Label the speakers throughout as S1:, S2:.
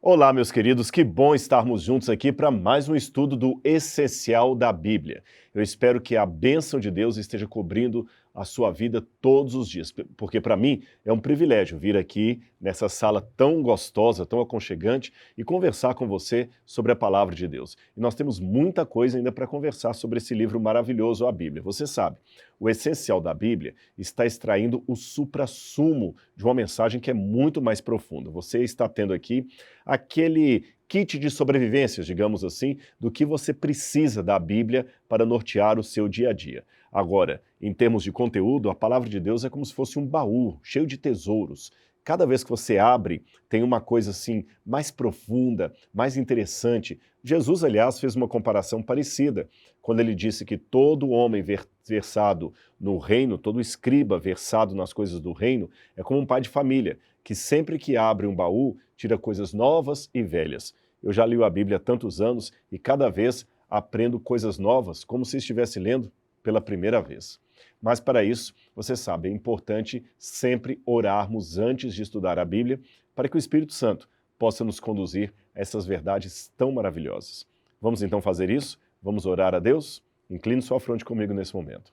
S1: Olá, meus queridos, que bom estarmos juntos aqui para mais um estudo do Essencial da Bíblia. Eu espero que a bênção de Deus esteja cobrindo a sua vida todos os dias, porque para mim é um privilégio vir aqui nessa sala tão gostosa, tão aconchegante e conversar com você sobre a palavra de Deus. E nós temos muita coisa ainda para conversar sobre esse livro maravilhoso, a Bíblia. Você sabe, o Essencial da Bíblia está extraindo o suprassumo de uma mensagem que é muito mais profunda. Você está tendo aqui aquele kit de sobrevivência, digamos assim, do que você precisa da Bíblia para nortear o seu dia a dia. Agora, em termos de conteúdo, a palavra de Deus é como se fosse um baú cheio de tesouros. Cada vez que você abre, tem uma coisa assim mais profunda, mais interessante. Jesus, aliás, fez uma comparação parecida, quando ele disse que todo homem versado no reino, todo escriba versado nas coisas do reino, é como um pai de família, que sempre que abre um baú, tira coisas novas e velhas. Eu já li a Bíblia há tantos anos e cada vez aprendo coisas novas, como se estivesse lendo pela primeira vez. Mas para isso, você sabe, é importante sempre orarmos antes de estudar a Bíblia, para que o Espírito Santo possa nos conduzir a essas verdades tão maravilhosas. Vamos então fazer isso? Vamos orar a Deus? Incline sua fronte comigo nesse momento.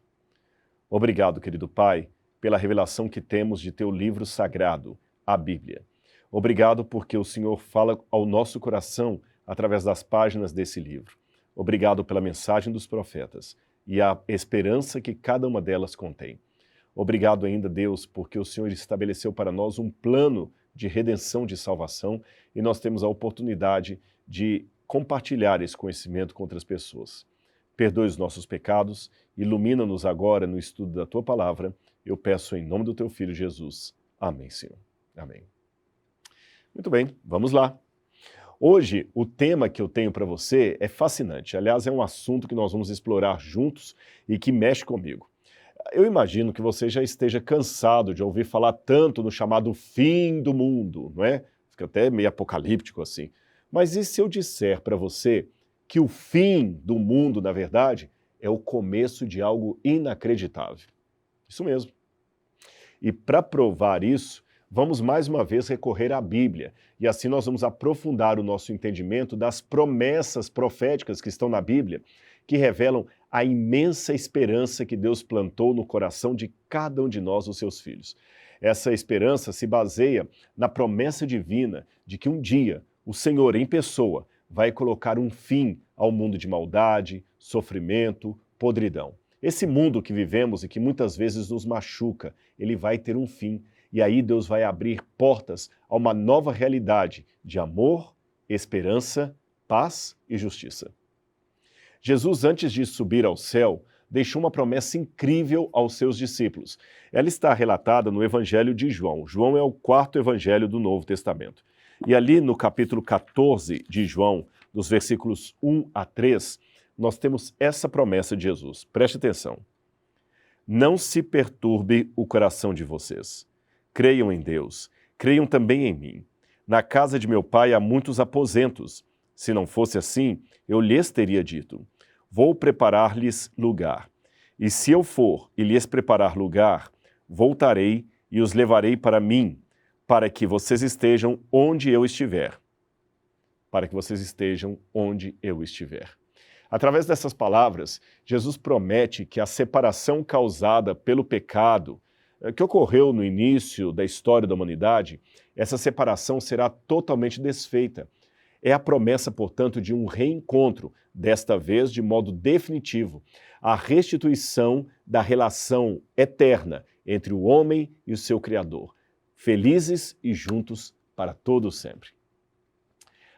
S1: Obrigado, querido Pai, pela revelação que temos de teu livro sagrado, a Bíblia. Obrigado porque o Senhor fala ao nosso coração através das páginas desse livro. Obrigado pela mensagem dos profetas e a esperança que cada uma delas contém. Obrigado ainda, Deus, porque o Senhor estabeleceu para nós um plano de redenção, de salvação, e nós temos a oportunidade de compartilhar esse conhecimento com outras pessoas. Perdoe os nossos pecados, ilumina-nos agora no estudo da Tua Palavra, eu peço em nome do Teu Filho Jesus. Amém, Senhor. Amém. Muito bem, vamos lá. Hoje, o tema que eu tenho para você é fascinante. Aliás, é um assunto que nós vamos explorar juntos e que mexe comigo. Eu imagino que você já esteja cansado de ouvir falar tanto no chamado fim do mundo, não é? Fica até meio apocalíptico assim. Mas e se eu disser para você que o fim do mundo, na verdade, é o começo de algo inacreditável? Isso mesmo. E para provar isso, vamos mais uma vez recorrer à Bíblia, e assim nós vamos aprofundar o nosso entendimento das promessas proféticas que estão na Bíblia, que revelam a imensa esperança que Deus plantou no coração de cada um de nós, os seus filhos. Essa esperança se baseia na promessa divina de que um dia o Senhor, em pessoa, vai colocar um fim ao mundo de maldade, sofrimento, podridão. Esse mundo que vivemos e que muitas vezes nos machuca, ele vai ter um fim. E aí Deus vai abrir portas a uma nova realidade de amor, esperança, paz e justiça. Jesus, antes de subir ao céu, deixou uma promessa incrível aos seus discípulos. Ela está relatada no Evangelho de João. João é o quarto evangelho do Novo Testamento. E ali no capítulo 14 de João, dos versículos 1 a 3, nós temos essa promessa de Jesus. Preste atenção. Não se perturbe o coração de vocês. Creiam em Deus, creiam também em mim. Na casa de meu pai há muitos aposentos. Se não fosse assim, eu lhes teria dito: vou preparar-lhes lugar. E se eu for e lhes preparar lugar, voltarei e os levarei para mim, para que vocês estejam onde eu estiver. Para que vocês estejam onde eu estiver. Através dessas palavras, Jesus promete que a separação causada pelo pecado, que ocorreu no início da história da humanidade, essa separação será totalmente desfeita. É a promessa, portanto, de um reencontro, desta vez de modo definitivo, a restituição da relação eterna entre o homem e o seu Criador, felizes e juntos para todo sempre.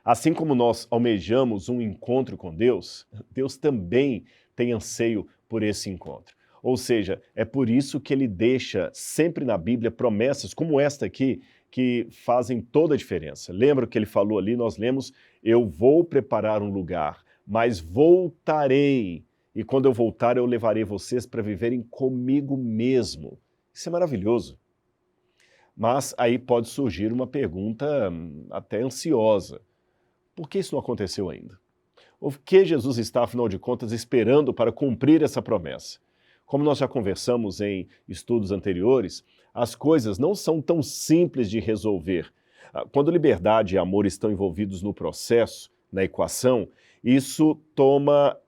S1: Assim como nós almejamos um encontro com Deus, Deus também tem anseio por esse encontro. Ou seja, é por isso que ele deixa sempre na Bíblia promessas como esta aqui, que fazem toda a diferença. Lembra o que ele falou ali? Nós lemos: eu vou preparar um lugar, mas voltarei. E quando eu voltar, eu levarei vocês para viverem comigo mesmo. Isso é maravilhoso. Mas aí pode surgir uma pergunta até ansiosa. Por que isso não aconteceu ainda? O que Jesus está, afinal de contas, esperando para cumprir essa promessa? Como nós já conversamos em estudos anteriores, as coisas não são tão simples de resolver. Quando liberdade e amor estão envolvidos no processo, na equação, isso toma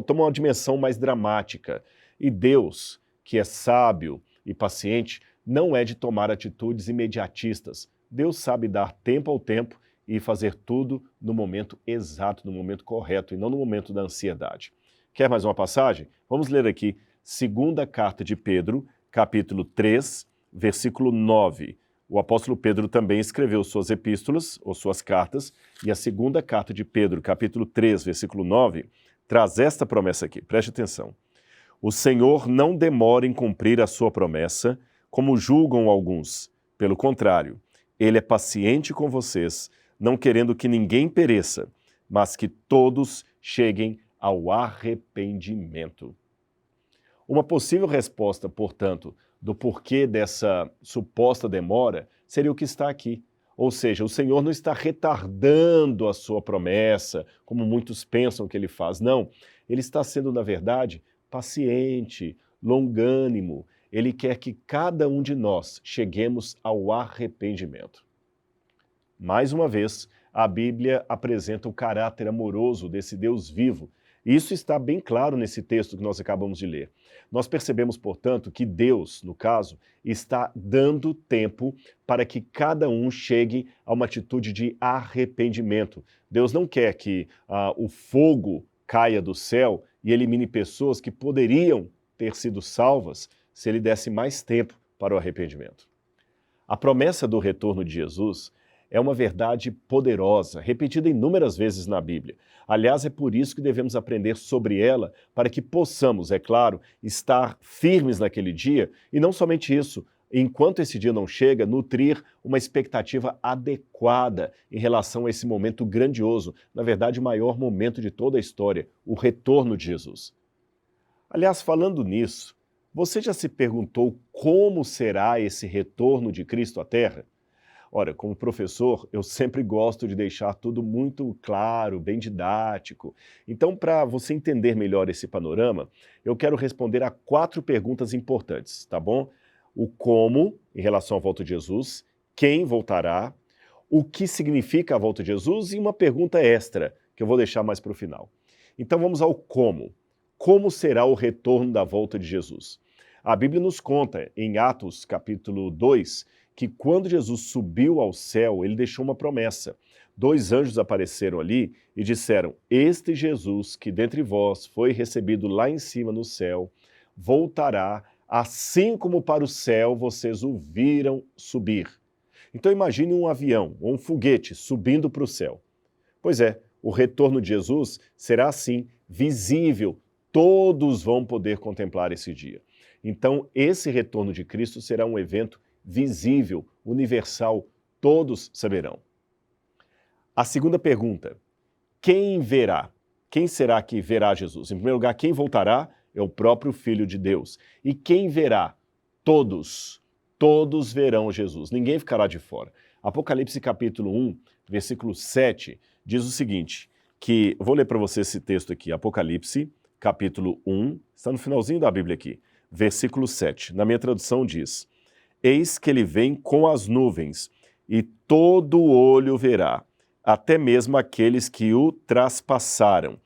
S1: toma uma dimensão mais dramática. E Deus, que é sábio e paciente, não é de tomar atitudes imediatistas. Deus sabe dar tempo ao tempo e fazer tudo no momento exato, no momento correto, e não no momento da ansiedade. Quer mais uma passagem? Vamos ler aqui, segunda carta de Pedro, capítulo 3, versículo 9. O apóstolo Pedro também escreveu suas epístolas, ou suas cartas, e a segunda carta de Pedro, capítulo 3, versículo 9, traz esta promessa aqui, preste atenção. O Senhor não demora em cumprir a sua promessa, como julgam alguns. Pelo contrário, Ele é paciente com vocês, não querendo que ninguém pereça, mas que todos cheguem ao arrependimento. Uma possível resposta, portanto, do porquê dessa suposta demora seria o que está aqui. Ou seja, o Senhor não está retardando a sua promessa, como muitos pensam que Ele faz. Não, Ele está sendo, na verdade, paciente, longânimo. Ele quer que cada um de nós cheguemos ao arrependimento. Mais uma vez, a Bíblia apresenta o caráter amoroso desse Deus vivo. Isso está bem claro nesse texto que nós acabamos de ler. Nós percebemos, portanto, que Deus, no caso, está dando tempo para que cada um chegue a uma atitude de arrependimento. Deus não quer que o fogo caia do céu e elimine pessoas que poderiam ter sido salvas se Ele desse mais tempo para o arrependimento. A promessa do retorno de Jesus é uma verdade poderosa, repetida inúmeras vezes na Bíblia. Aliás, é por isso que devemos aprender sobre ela, para que possamos, é claro, estar firmes naquele dia, e não somente isso, enquanto esse dia não chega, nutrir uma expectativa adequada em relação a esse momento grandioso, na verdade, o maior momento de toda a história, o retorno de Jesus. Aliás, falando nisso, você já se perguntou como será esse retorno de Cristo à Terra? Ora, como professor, eu sempre gosto de deixar tudo muito claro, bem didático. Então, para você entender melhor esse panorama, eu quero responder a 4 perguntas importantes, tá bom? O como, em relação à volta de Jesus, quem voltará, o que significa a volta de Jesus e uma pergunta extra, que eu vou deixar mais para o final. Então, vamos ao como. Como será o retorno da volta de Jesus? A Bíblia nos conta, em Atos, capítulo 2, que quando Jesus subiu ao céu, ele deixou uma promessa. 2 anjos apareceram ali e disseram, este Jesus que dentre vós foi recebido lá em cima no céu, voltará, assim como para o céu vocês o viram subir. Então imagine um avião ou um foguete subindo para o céu. Pois é, o retorno de Jesus será assim, visível, todos vão poder contemplar esse dia. Então esse retorno de Cristo será um evento visível, universal, todos saberão. A segunda pergunta, quem verá? Quem será que verá Jesus? Em primeiro lugar, quem voltará é o próprio Filho de Deus. E quem verá? Todos. Todos verão Jesus. Ninguém ficará de fora. Apocalipse capítulo 1, versículo 7, diz o seguinte, que, vou ler para você esse texto aqui, Apocalipse capítulo 1, está no finalzinho da Bíblia aqui, versículo 7. Na minha tradução diz, eis que ele vem com as nuvens, e todo olho verá, até mesmo aqueles que o traspassaram.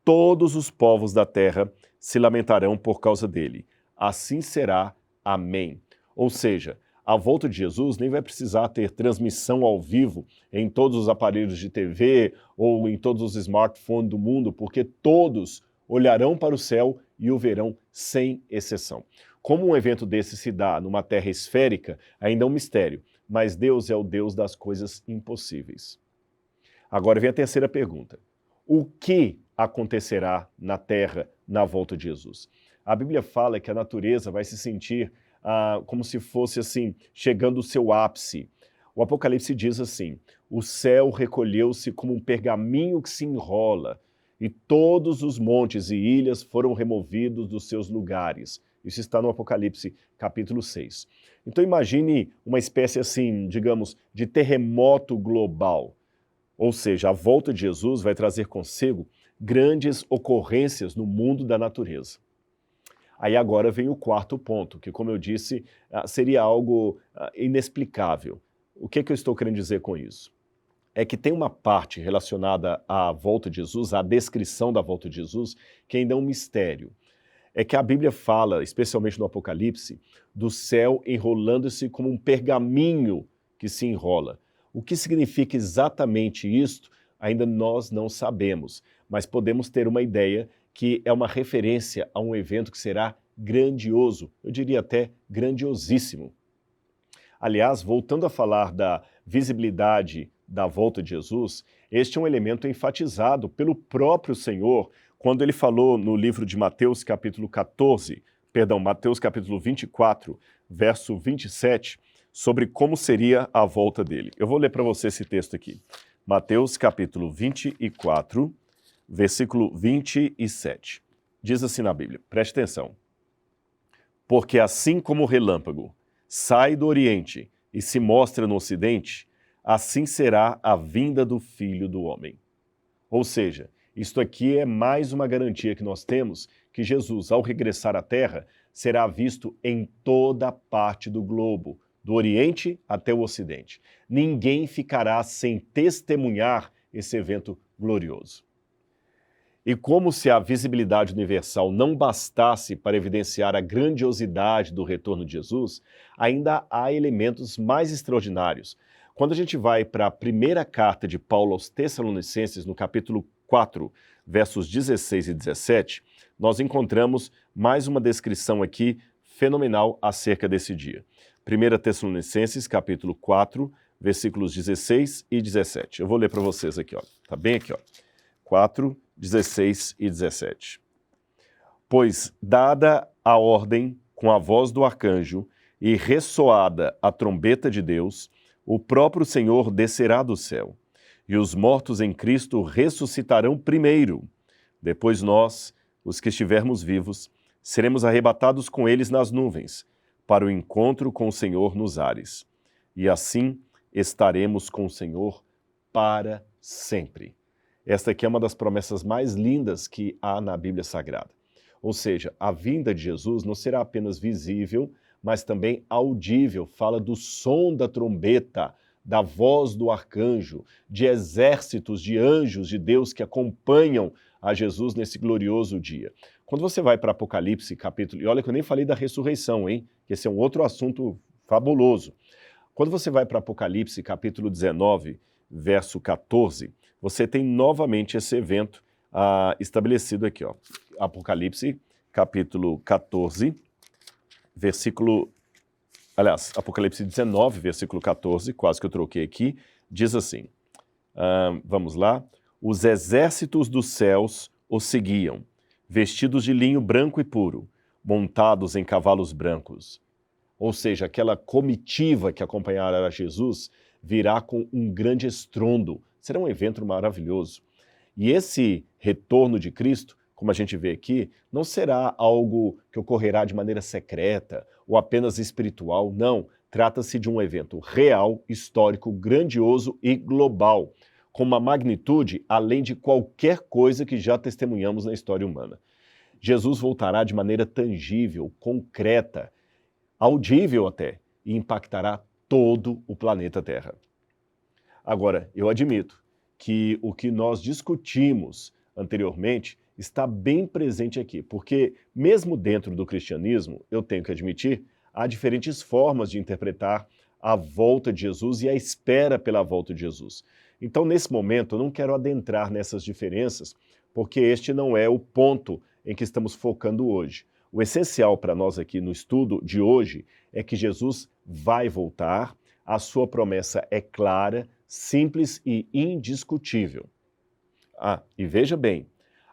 S1: Todos os povos da terra se lamentarão por causa dele. Assim será. Amém. Ou seja, a volta de Jesus nem vai precisar ter transmissão ao vivo em todos os aparelhos de TV ou em todos os smartphones do mundo, porque todos olharão para o céu e o verão sem exceção. Como um evento desse se dá numa terra esférica, ainda é um mistério, mas Deus é o Deus das coisas impossíveis. Agora vem a terceira pergunta. O que acontecerá na terra na volta de Jesus? A Bíblia fala que a natureza vai se sentir como se fosse assim, chegando ao seu ápice. O Apocalipse diz assim, o céu recolheu-se como um pergaminho que se enrola, e todos os montes e ilhas foram removidos dos seus lugares. Isso está no Apocalipse, capítulo 6. Então imagine uma espécie assim, digamos, de terremoto global. Ou seja, a volta de Jesus vai trazer consigo grandes ocorrências no mundo da natureza. Aí agora vem o quarto ponto, que como eu disse, seria algo inexplicável. O que eu estou querendo dizer com isso? É que tem uma parte relacionada à volta de Jesus, à descrição da volta de Jesus, que ainda é um mistério. É que a Bíblia fala, especialmente no Apocalipse, do céu enrolando-se como um pergaminho que se enrola. O que significa exatamente isto, ainda nós não sabemos, mas podemos ter uma ideia que é uma referência a um evento que será grandioso, eu diria até grandiosíssimo. Aliás, voltando a falar da visibilidade da volta de Jesus, este é um elemento enfatizado pelo próprio Senhor quando ele falou no livro de Mateus capítulo 14, Mateus capítulo 24, verso 27, sobre como seria a volta dele. Eu vou ler para você esse texto aqui. Mateus capítulo 24, versículo 27. Diz assim na Bíblia, preste atenção. Porque assim como o relâmpago sai do Oriente e se mostra no Ocidente, assim será a vinda do Filho do Homem. Ou seja, isto aqui é mais uma garantia que nós temos que Jesus, ao regressar à Terra, será visto em toda parte do globo, do Oriente até o Ocidente. Ninguém ficará sem testemunhar esse evento glorioso. E como se a visibilidade universal não bastasse para evidenciar a grandiosidade do retorno de Jesus, ainda há elementos mais extraordinários. Quando a gente vai para a primeira carta de Paulo aos Tessalonicenses, no capítulo 4, versos 16 e 17, nós encontramos mais uma descrição aqui fenomenal acerca desse dia. 1 Tessalonicenses, capítulo 4, versículos 16 e 17. Eu vou ler para vocês aqui, ó. Tá bem aqui, ó. 4, 16 e 17. Pois, dada a ordem com a voz do arcanjo e ressoada a trombeta de Deus, o próprio Senhor descerá do céu, e os mortos em Cristo ressuscitarão primeiro. Depois nós, os que estivermos vivos, seremos arrebatados com eles nas nuvens, para o encontro com o Senhor nos ares. E assim estaremos com o Senhor para sempre. Esta aqui é uma das promessas mais lindas que há na Bíblia Sagrada. Ou seja, a vinda de Jesus não será apenas visível, mas também audível. Fala do som da trombeta, da voz do arcanjo, de exércitos de anjos de Deus que acompanham a Jesus nesse glorioso dia. Quando você vai para Apocalipse, capítulo... E olha que eu nem falei da ressurreição, hein? Que esse é um outro assunto fabuloso. Quando você vai para Apocalipse, capítulo 19, verso 14, você tem novamente esse evento estabelecido aqui, ó. Apocalipse, capítulo 14, versículo... Aliás, Apocalipse 19, versículo 14, quase que eu troquei aqui, diz assim, vamos lá. Os exércitos dos céus o seguiam, vestidos de linho branco e puro, montados em cavalos brancos. Ou seja, aquela comitiva que acompanhará Jesus virá com um grande estrondo. Será um evento maravilhoso. E esse retorno de Cristo, como a gente vê aqui, não será algo que ocorrerá de maneira secreta ou apenas espiritual, não. Trata-se de um evento real, histórico, grandioso e global, com uma magnitude além de qualquer coisa que já testemunhamos na história humana. Jesus voltará de maneira tangível, concreta, audível até, e impactará todo o planeta Terra. Agora, eu admito que o que nós discutimos anteriormente está bem presente aqui, porque mesmo dentro do cristianismo, eu tenho que admitir, há diferentes formas de interpretar a volta de Jesus e a espera pela volta de Jesus. Então, nesse momento, eu não quero adentrar nessas diferenças, porque este não é o ponto em que estamos focando hoje. O essencial para nós aqui no estudo de hoje é que Jesus vai voltar, a sua promessa é clara, simples e indiscutível. E veja bem,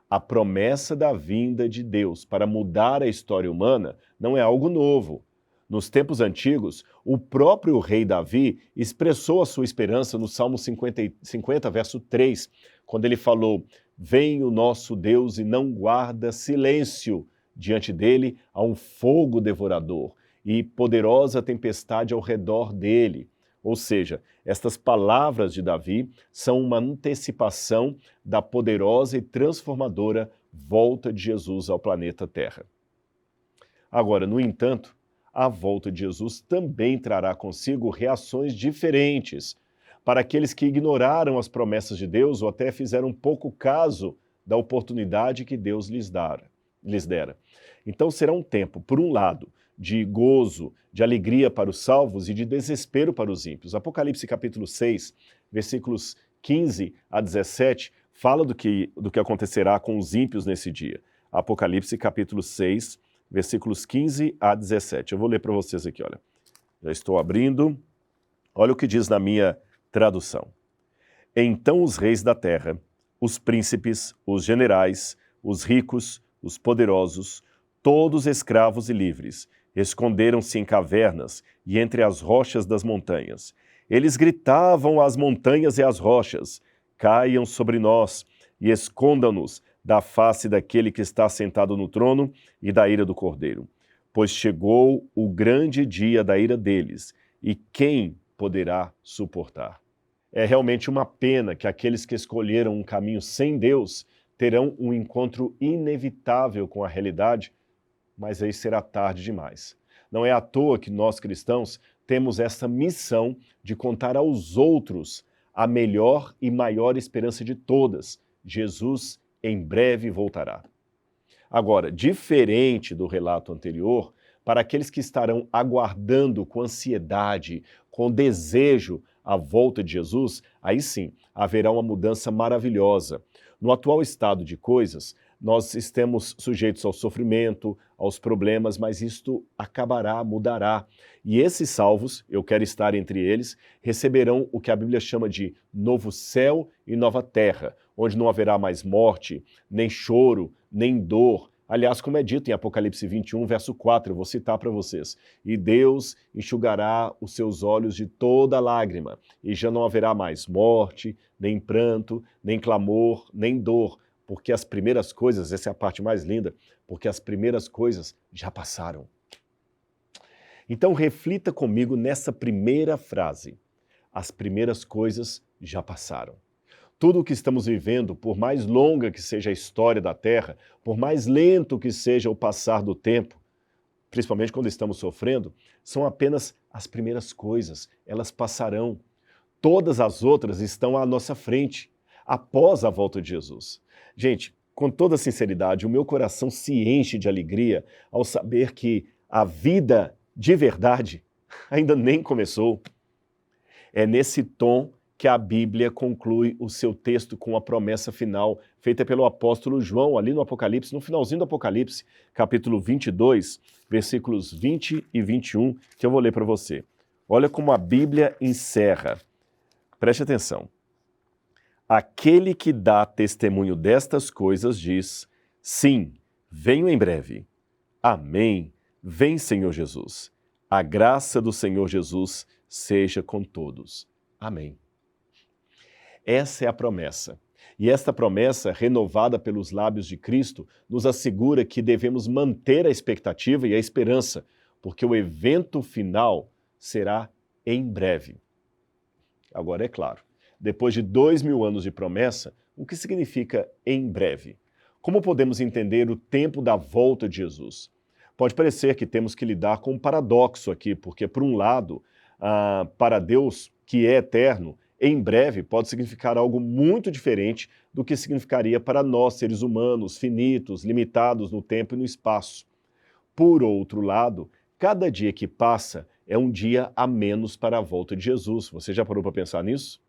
S1: a promessa da vinda de Deus para mudar a história humana não é algo novo. Nos tempos antigos, o próprio rei Davi expressou a sua esperança no Salmo 50, verso 3, quando ele falou, vem o nosso Deus e não guarda silêncio. Diante dele há um fogo devorador e poderosa tempestade ao redor dele. Ou seja, estas palavras de Davi são uma antecipação da poderosa e transformadora volta de Jesus ao planeta Terra. Agora, no entanto, a volta de Jesus também trará consigo reações diferentes para aqueles que ignoraram as promessas de Deus ou até fizeram pouco caso da oportunidade que Deus lhes dera. Então será um tempo, por um lado, de gozo, de alegria para os salvos e de desespero para os ímpios. Apocalipse capítulo 6, versículos 15 a 17, fala do que acontecerá com os ímpios nesse dia. Apocalipse capítulo 6, versículos 15 a 17. Eu vou ler para vocês aqui, olha. Já estou abrindo. Olha o que diz na minha tradução. Então os reis da terra, os príncipes, os generais, os ricos, os poderosos, todos escravos e livres, esconderam-se em cavernas e entre as rochas das montanhas. Eles gritavam às montanhas e às rochas: caiam sobre nós e escondam-nos da face daquele que está sentado no trono e da ira do Cordeiro. Pois chegou o grande dia da ira deles, e quem poderá suportar? É realmente uma pena que aqueles que escolheram um caminho sem Deus terão um encontro inevitável com a realidade, mas aí será tarde demais. Não é à toa que nós cristãos temos essa missão de contar aos outros a melhor e maior esperança de todas: Jesus em breve voltará. Agora, diferente do relato anterior, para aqueles que estarão aguardando com ansiedade, com desejo a volta de Jesus, aí sim, haverá uma mudança maravilhosa. No atual estado de coisas, nós estamos sujeitos ao sofrimento, aos problemas, mas isto acabará, mudará. E esses salvos, eu quero estar entre eles, receberão o que a Bíblia chama de novo céu e nova terra, onde não haverá mais morte, nem choro, nem dor. Aliás, como é dito em Apocalipse 21, verso 4, eu vou citar para vocês. E Deus enxugará os seus olhos de toda lágrima, e já não haverá mais morte, nem pranto, nem clamor, nem dor, porque as primeiras coisas, essa é a parte mais linda, porque as primeiras coisas já passaram. Então reflita comigo nessa primeira frase. As primeiras coisas já passaram. Tudo o que estamos vivendo, por mais longa que seja a história da Terra, por mais lento que seja o passar do tempo, principalmente quando estamos sofrendo, são apenas as primeiras coisas, elas passarão. Todas as outras estão à nossa frente, após a volta de Jesus. Gente, com toda sinceridade, o meu coração se enche de alegria ao saber que a vida de verdade ainda nem começou. É nesse tom que a Bíblia conclui o seu texto com a promessa final feita pelo apóstolo João, ali no Apocalipse, no finalzinho do Apocalipse, capítulo 22, versículos 20 e 21, que eu vou ler para você. Olha como a Bíblia encerra. Preste atenção. Aquele que dá testemunho destas coisas diz: sim, venho em breve. Amém. Vem, Senhor Jesus. A graça do Senhor Jesus seja com todos. Amém. Essa é a promessa. E esta promessa, renovada pelos lábios de Cristo, nos assegura que devemos manter a expectativa e a esperança, porque o evento final será em breve. Agora, é claro, depois de 2000 anos de promessa, o que significa em breve? Como podemos entender o tempo da volta de Jesus? Pode parecer que temos que lidar com um paradoxo aqui, porque, por um lado, para Deus, que é eterno, em breve pode significar algo muito diferente do que significaria para nós, seres humanos, finitos, limitados no tempo e no espaço. Por outro lado, cada dia que passa é um dia a menos para a volta de Jesus. Você já parou para pensar nisso?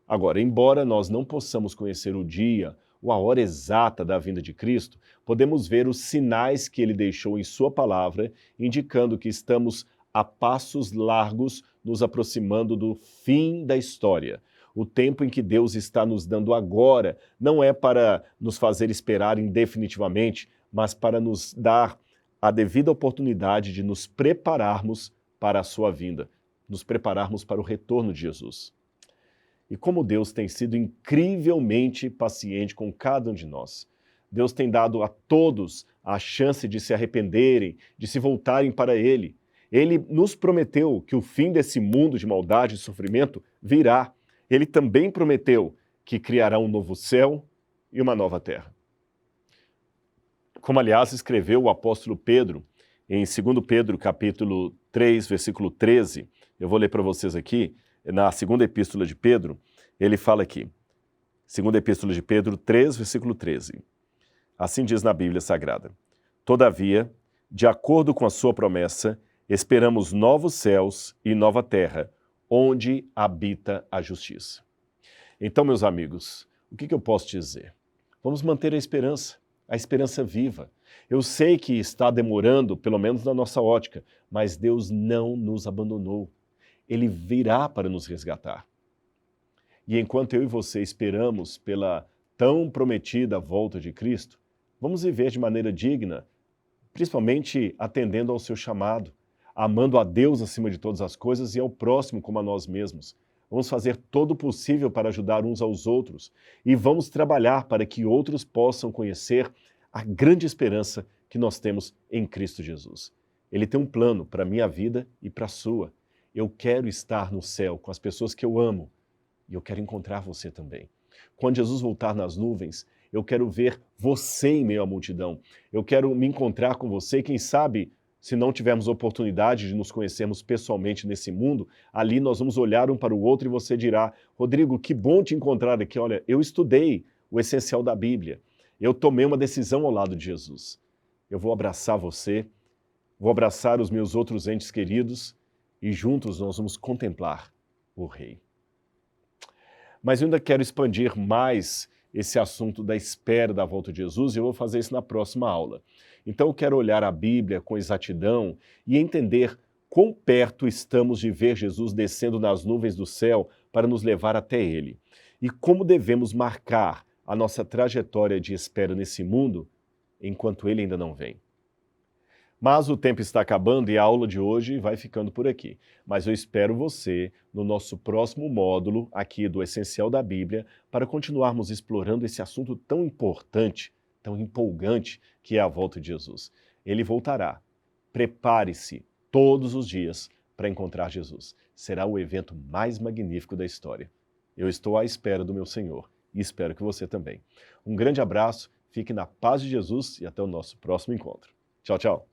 S1: Agora, embora nós não possamos conhecer o dia ou a hora exata da vinda de Cristo, podemos ver os sinais que ele deixou em sua palavra, indicando que estamos a passos largos nos aproximando do fim da história. O tempo em que Deus está nos dando agora não é para nos fazer esperar indefinitivamente, mas para nos dar a devida oportunidade de nos prepararmos para a sua vinda, nos prepararmos para o retorno de Jesus. E como Deus tem sido incrivelmente paciente com cada um de nós. Deus tem dado a todos a chance de se arrependerem, de se voltarem para Ele. Ele nos prometeu que o fim desse mundo de maldade e sofrimento virá. Ele também prometeu que criará um novo céu e uma nova terra. Como, aliás, escreveu o apóstolo Pedro em 2 Pedro, capítulo 3, versículo 13, eu vou ler para vocês aqui, na segunda epístola de Pedro, ele fala aqui, segunda epístola de Pedro 3, versículo 13. Assim diz na Bíblia Sagrada: Todavia, de acordo com a sua promessa, esperamos novos céus e nova terra, onde habita a justiça. Então, meus amigos, o que eu posso dizer? Vamos manter a esperança viva. Eu sei que está demorando, pelo menos na nossa ótica, mas Deus não nos abandonou. Ele virá para nos resgatar. E enquanto eu e você esperamos pela tão prometida volta de Cristo, vamos viver de maneira digna, principalmente atendendo ao seu chamado, amando a Deus acima de todas as coisas e ao próximo como a nós mesmos. Vamos fazer todo o possível para ajudar uns aos outros e vamos trabalhar para que outros possam conhecer a grande esperança que nós temos em Cristo Jesus. Ele tem um plano para a minha vida e para a sua. Eu quero estar no céu com as pessoas que eu amo e eu quero encontrar você também. Quando Jesus voltar nas nuvens, eu quero ver você em meio à multidão. Eu quero me encontrar com você, quem sabe, se não tivermos oportunidade de nos conhecermos pessoalmente nesse mundo, ali nós vamos olhar um para o outro e você dirá: Rodrigo, que bom te encontrar aqui. Olha, eu estudei o essencial da Bíblia. Eu tomei uma decisão ao lado de Jesus. Eu vou abraçar você, vou abraçar os meus outros entes queridos e juntos nós vamos contemplar o Rei. Mas eu ainda quero expandir mais esse assunto da espera da volta de Jesus e eu vou fazer isso na próxima aula. Então eu quero olhar a Bíblia com exatidão e entender quão perto estamos de ver Jesus descendo nas nuvens do céu para nos levar até Ele. E como devemos marcar a nossa trajetória de espera nesse mundo enquanto Ele ainda não vem. Mas o tempo está acabando e a aula de hoje vai ficando por aqui. Mas eu espero você no nosso próximo módulo aqui do Essencial da Bíblia para continuarmos explorando esse assunto tão importante, tão empolgante que é a volta de Jesus. Ele voltará. Prepare-se todos os dias para encontrar Jesus. Será o evento mais magnífico da história. Eu estou à espera do meu Senhor e espero que você também. Um grande abraço, fique na paz de Jesus e até o nosso próximo encontro. Tchau, tchau.